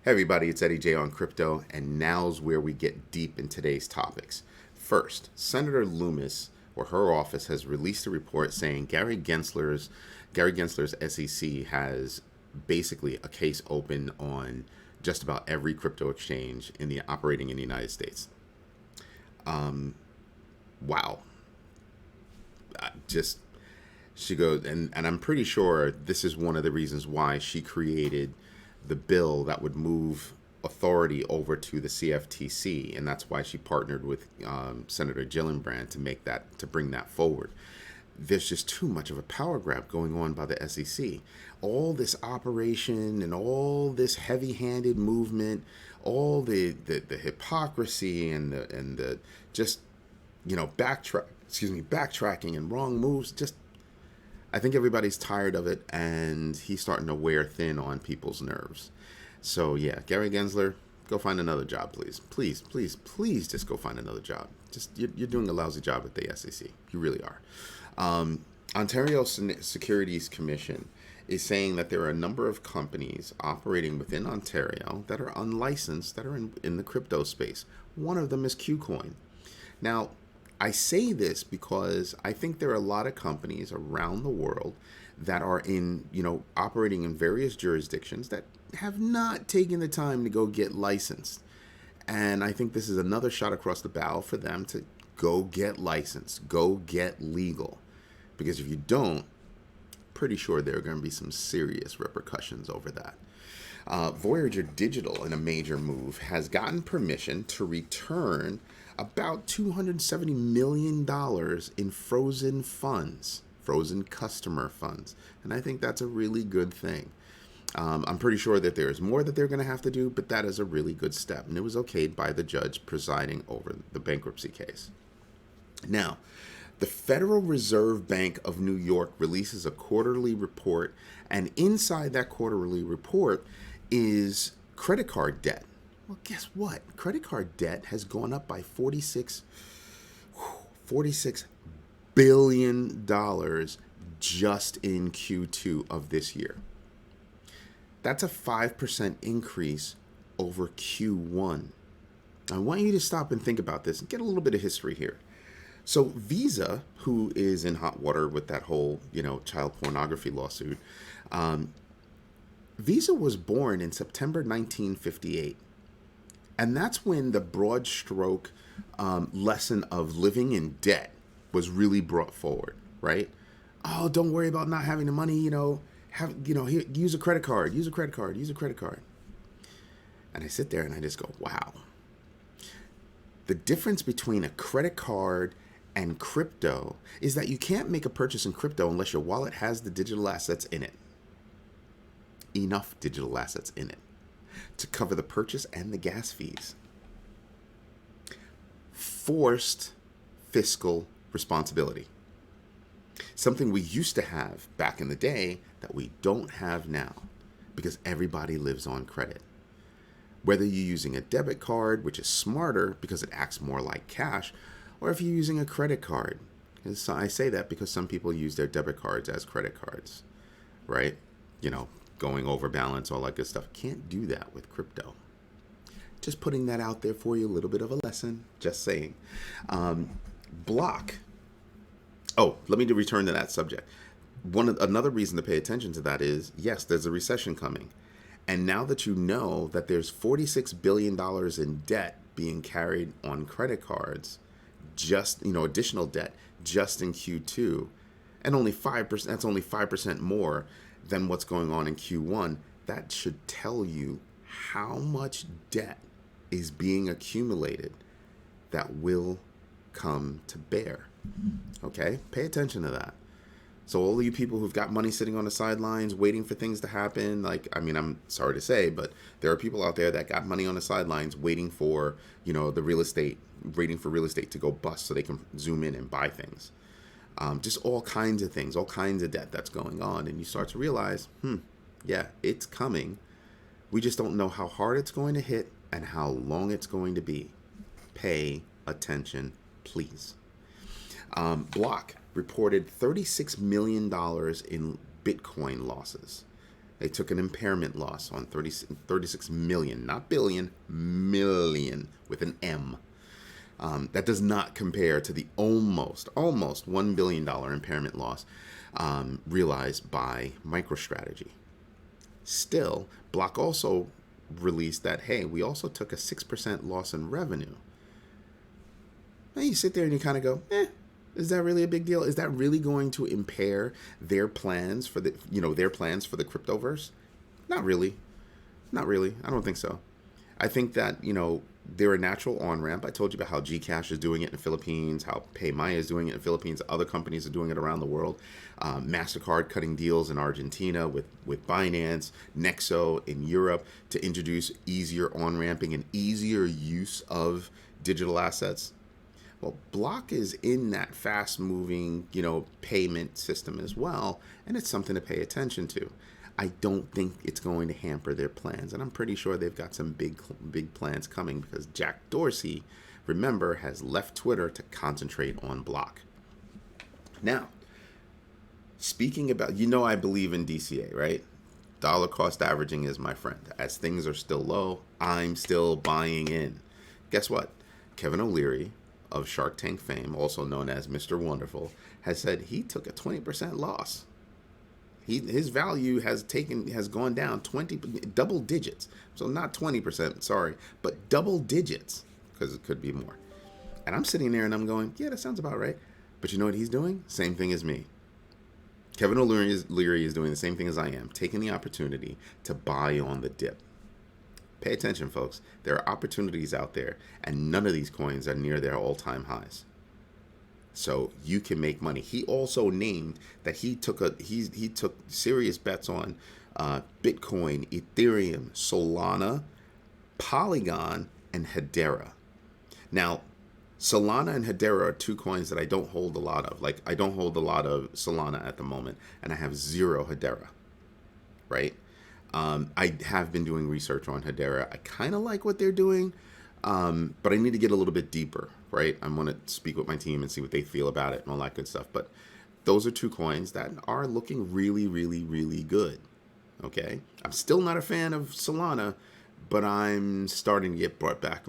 Hey everybody, it's Eddie J on crypto, and now's where we get deep in today's topics. First, Senator Lummis, or her office, has released a report saying Gary Gensler's SEC has basically a case open on just about every crypto exchange operating in the United States. Wow. Just she goes, and I'm pretty sure this is one of the reasons why she created the bill that would move authority over to the CFTC, and that's why she partnered with Senator Gillibrand to bring that forward. There's just too much of a power grab going on by the SEC. All this operation and all this heavy-handed movement, all the hypocrisy and the just backtracking and wrong moves. Just I think everybody's tired of it, and he's starting to wear thin on people's nerves. So yeah, Gary Gensler, go find another job, please. Please, please, please just go find another job. Just you're doing a lousy job at the SEC. You really are. Ontario Securities Commission is saying that there are a number of companies operating within Ontario that are unlicensed, that are in the crypto space. One of them is KuCoin. Now, I say this because I think there are a lot of companies around the world that are operating in various jurisdictions that have not taken the time to go get licensed. And I think this is another shot across the bow for them to go get licensed, go get legal. Because if you don't, pretty sure there are going to be some serious repercussions over that. Voyager Digital, in a major move, has gotten permission to return about $270 million in frozen funds, frozen customer funds. And I think that's a really good thing. I'm pretty sure that there's more that they're going to have to do, but that is a really good step. And it was okayed by the judge presiding over the bankruptcy case. Now, the Federal Reserve Bank of New York releases a quarterly report, and inside that quarterly report is credit card debt. Well, guess what? Credit card debt has gone up by $46 billion just in Q2 of this year. That's a 5% increase over Q1. I want you to stop and think about this and get a little bit of history here. So Visa, who is in hot water with that whole, child pornography lawsuit, Visa was born in September 1958. And that's when the broad stroke lesson of living in debt was really brought forward, right? Oh, don't worry about not having the money, here, use a credit card, use a credit card, use a credit card. And I sit there and I just go, wow. The difference between a credit card and crypto is that you can't make a purchase in crypto unless your wallet has the digital assets in it. Enough digital assets in it to cover the purchase and the gas fees. Forced fiscal responsibility. Something we used to have back in the day that we don't have now because everybody lives on credit. Whether you're using a debit card, which is smarter because it acts more like cash, or if you're using a credit card. And so I say that because some people use their debit cards as credit cards, right? Going over balance, all that good stuff. Can't do that with crypto. Just putting that out there for you, a little bit of a lesson, just saying. Block. Oh, let me return to that subject. Another reason to pay attention to that is, yes, there's a recession coming. And now that you know that there's $46 billion in debt being carried on credit cards, just, additional debt just in Q2, and only 5%, that's only 5% more than what's going on in Q1, that should tell you how much debt is being accumulated that will come to bear. Okay? Pay attention to that. So all of you people who've got money sitting on the sidelines waiting for things to happen, I'm sorry to say, but there are people out there that got money on the sidelines waiting for, the real estate, waiting for real estate to go bust so they can zoom in and buy things. Just all kinds of things, all kinds of debt that's going on. And you start to realize, yeah, it's coming. We just don't know how hard it's going to hit and how long it's going to be. Pay attention, please. Block reported $36 million in Bitcoin losses. They took an impairment loss on 36 million, not billion, million with an M. That does not compare to the almost $1 billion impairment loss realized by MicroStrategy. Still, Block also released that, hey, we also took a 6% loss in revenue. Now you sit there and you kind of go, is that really a big deal? Is that really going to impair their plans for the Cryptoverse? Not really. Not really. I don't think so. I think that, they're a natural on-ramp. I told you about how Gcash is doing it in the Philippines, how PayMaya is doing it in the Philippines, other companies are doing it around the world. MasterCard cutting deals in Argentina with Binance, Nexo in Europe to introduce easier on-ramping and easier use of digital assets. Well, Block is in that fast-moving, payment system as well, and it's something to pay attention to. I don't think it's going to hamper their plans, and I'm pretty sure they've got some big plans coming because Jack Dorsey, remember, has left Twitter to concentrate on Block. Now, speaking about, I believe in DCA, right? Dollar cost averaging is my friend. As things are still low, I'm still buying in. Guess what? Kevin OLeary of Shark Tank fame, also known as Mr. Wonderful, has said he took a 20% loss. His value has gone down double digits. So not 20%, sorry, but double digits, because it could be more. And I'm sitting there and I'm going, yeah, that sounds about right. But you know what he's doing? Same thing as me. Kevin OLeary is doing the same thing as I am, taking the opportunity to buy on the dip. Pay attention, folks. There are opportunities out there, and none of these coins are near their all-time highs. So you can make money. He also named that he took serious bets on Bitcoin, Ethereum, Solana, Polygon, and Hedera. Now, Solana and Hedera are two coins that I don't hold a lot of. Like, I don't hold a lot of Solana at the moment, and I have zero Hedera, right? I have been doing research on Hedera. I kind of like what they're doing, but I need to get a little bit deeper, right? I'm going to speak with my team and see what they feel about it and all that good stuff. But those are two coins that are looking really, really, really good, okay? I'm still not a fan of Solana, but I'm starting to get brought back.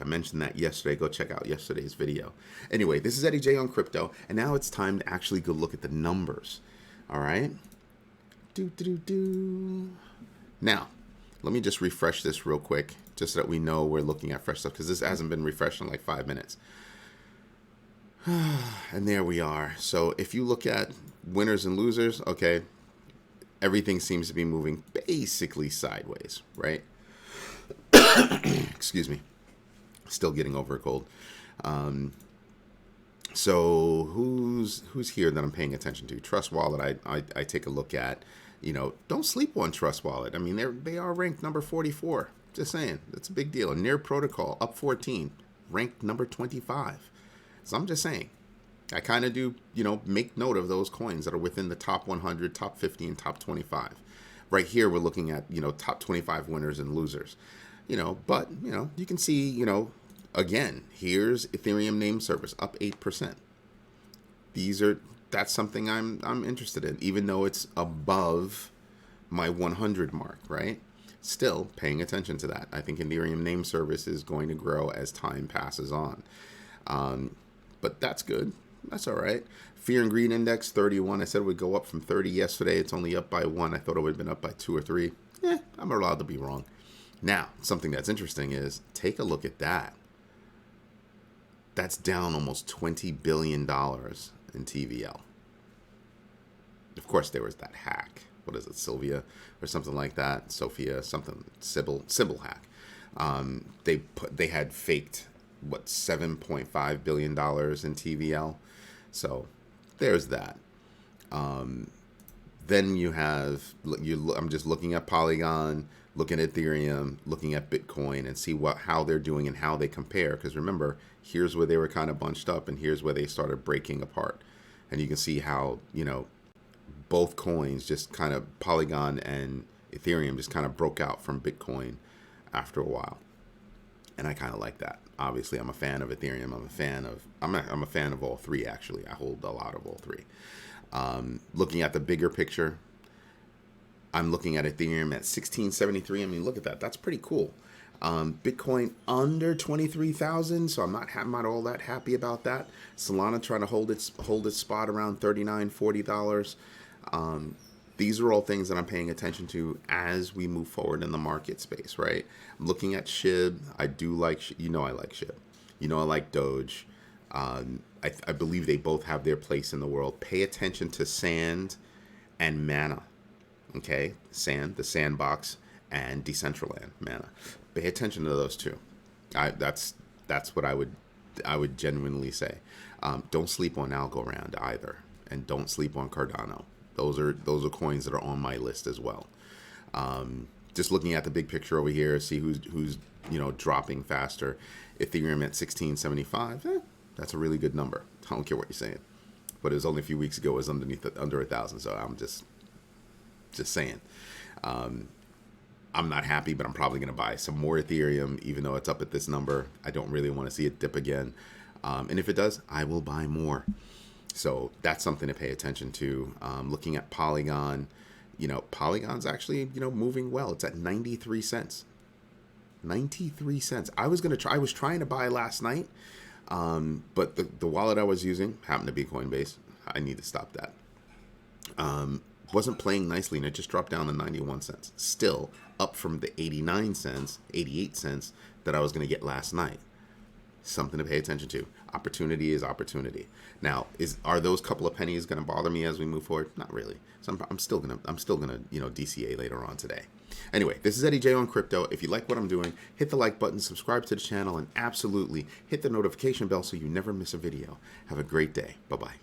I mentioned that yesterday. Go check out yesterday's video. Anyway, this is Eddie J on crypto, and now it's time to actually go look at the numbers, all right? Now, let me just refresh this real quick, just so that we know we're looking at fresh stuff, because this hasn't been refreshed in like 5 minutes. And there we are. So if you look at winners and losers, okay, everything seems to be moving basically sideways, right? Excuse me. Still getting over a cold. So who's here that I'm paying attention to? Trust Wallet, I take a look at. Don't sleep on Trust Wallet. I mean, they are ranked number 44. Just saying, that's a big deal. And Near Protocol up 14, ranked number 25. So I'm just saying, I kind of do, make note of those coins that are within the top 100, top 50, and top 25. Right here, we're looking at, top 25 winners and losers. But, you can see, again, here's Ethereum name service up 8%. That's something I'm interested in, even though it's above my 100 mark, right? Still paying attention to that. I think Ethereum name service is going to grow as time passes on. But that's good. That's all right. Fear and Greed Index, 31. I said it would go up from 30 yesterday. It's only up by 1. I thought it would have been up by 2 or 3. I'm allowed to be wrong. Now, something that's interesting is, take a look at that. That's down almost $20 billion in TVL. Of course, there was that hack. What is it, Sylvia or something like that? Sophia, something, Sybil hack. They had faked $7.5 billion in TVL. So there's that. Then you have I'm just looking at Polygon, looking at Ethereum, looking at Bitcoin, and see how they're doing and how they compare. Because remember, here's where they were kind of bunched up, and here's where they started breaking apart. And you can see how both coins just kind of, Polygon and Ethereum, just kind of broke out from Bitcoin after a while. And I kind of like that. Obviously, I'm a fan of Ethereum. I'm a fan of all three, actually. I hold a lot of all three. Looking at the bigger picture, I'm looking at Ethereum at 1673. I mean, look at that. That's pretty cool. Bitcoin under 23,000, so I'm not all that happy about that. Solana trying to hold its spot around $39, $40. These are all things that I'm paying attention to as we move forward in the market space, right? I'm looking at SHIB. I do like, I like SHIB. I like Doge. I believe they both have their place in the world. Pay attention to Sand and Mana, okay? Sand, the Sandbox, and Decentraland, Mana. Pay attention to those two. That's what I would genuinely say. Don't sleep on Algorand either, and don't sleep on Cardano. Those are coins that are on my list as well. Just looking at the big picture over here, see who's dropping faster. Ethereum at 1675. That's a really good number. I don't care what you're saying, but it was only a few weeks ago. It was under 1,000. So I'm just saying. I'm not happy, but I'm probably going to buy some more Ethereum, even though it's up at this number. I don't really want to see it dip again. And if it does, I will buy more. So that's something to pay attention to. Looking at Polygon, Polygon's actually, moving well. It's at 93 cents. 93 cents. I was trying to buy last night, but the wallet I was using happened to be Coinbase. I need to stop that. Wasn't playing nicely, and it just dropped down to 91 cents. Still up from the 89 cents, 88 cents that I was going to get last night. Something to pay attention to. Opportunity is opportunity. Now, are those couple of pennies going to bother me as we move forward? Not really. So I'm still gonna DCA later on today. Anyway, this is Eddie J on crypto. If you like what I'm doing, hit the like button, subscribe to the channel, and absolutely hit the notification bell so you never miss a video. Have a great day. Bye bye.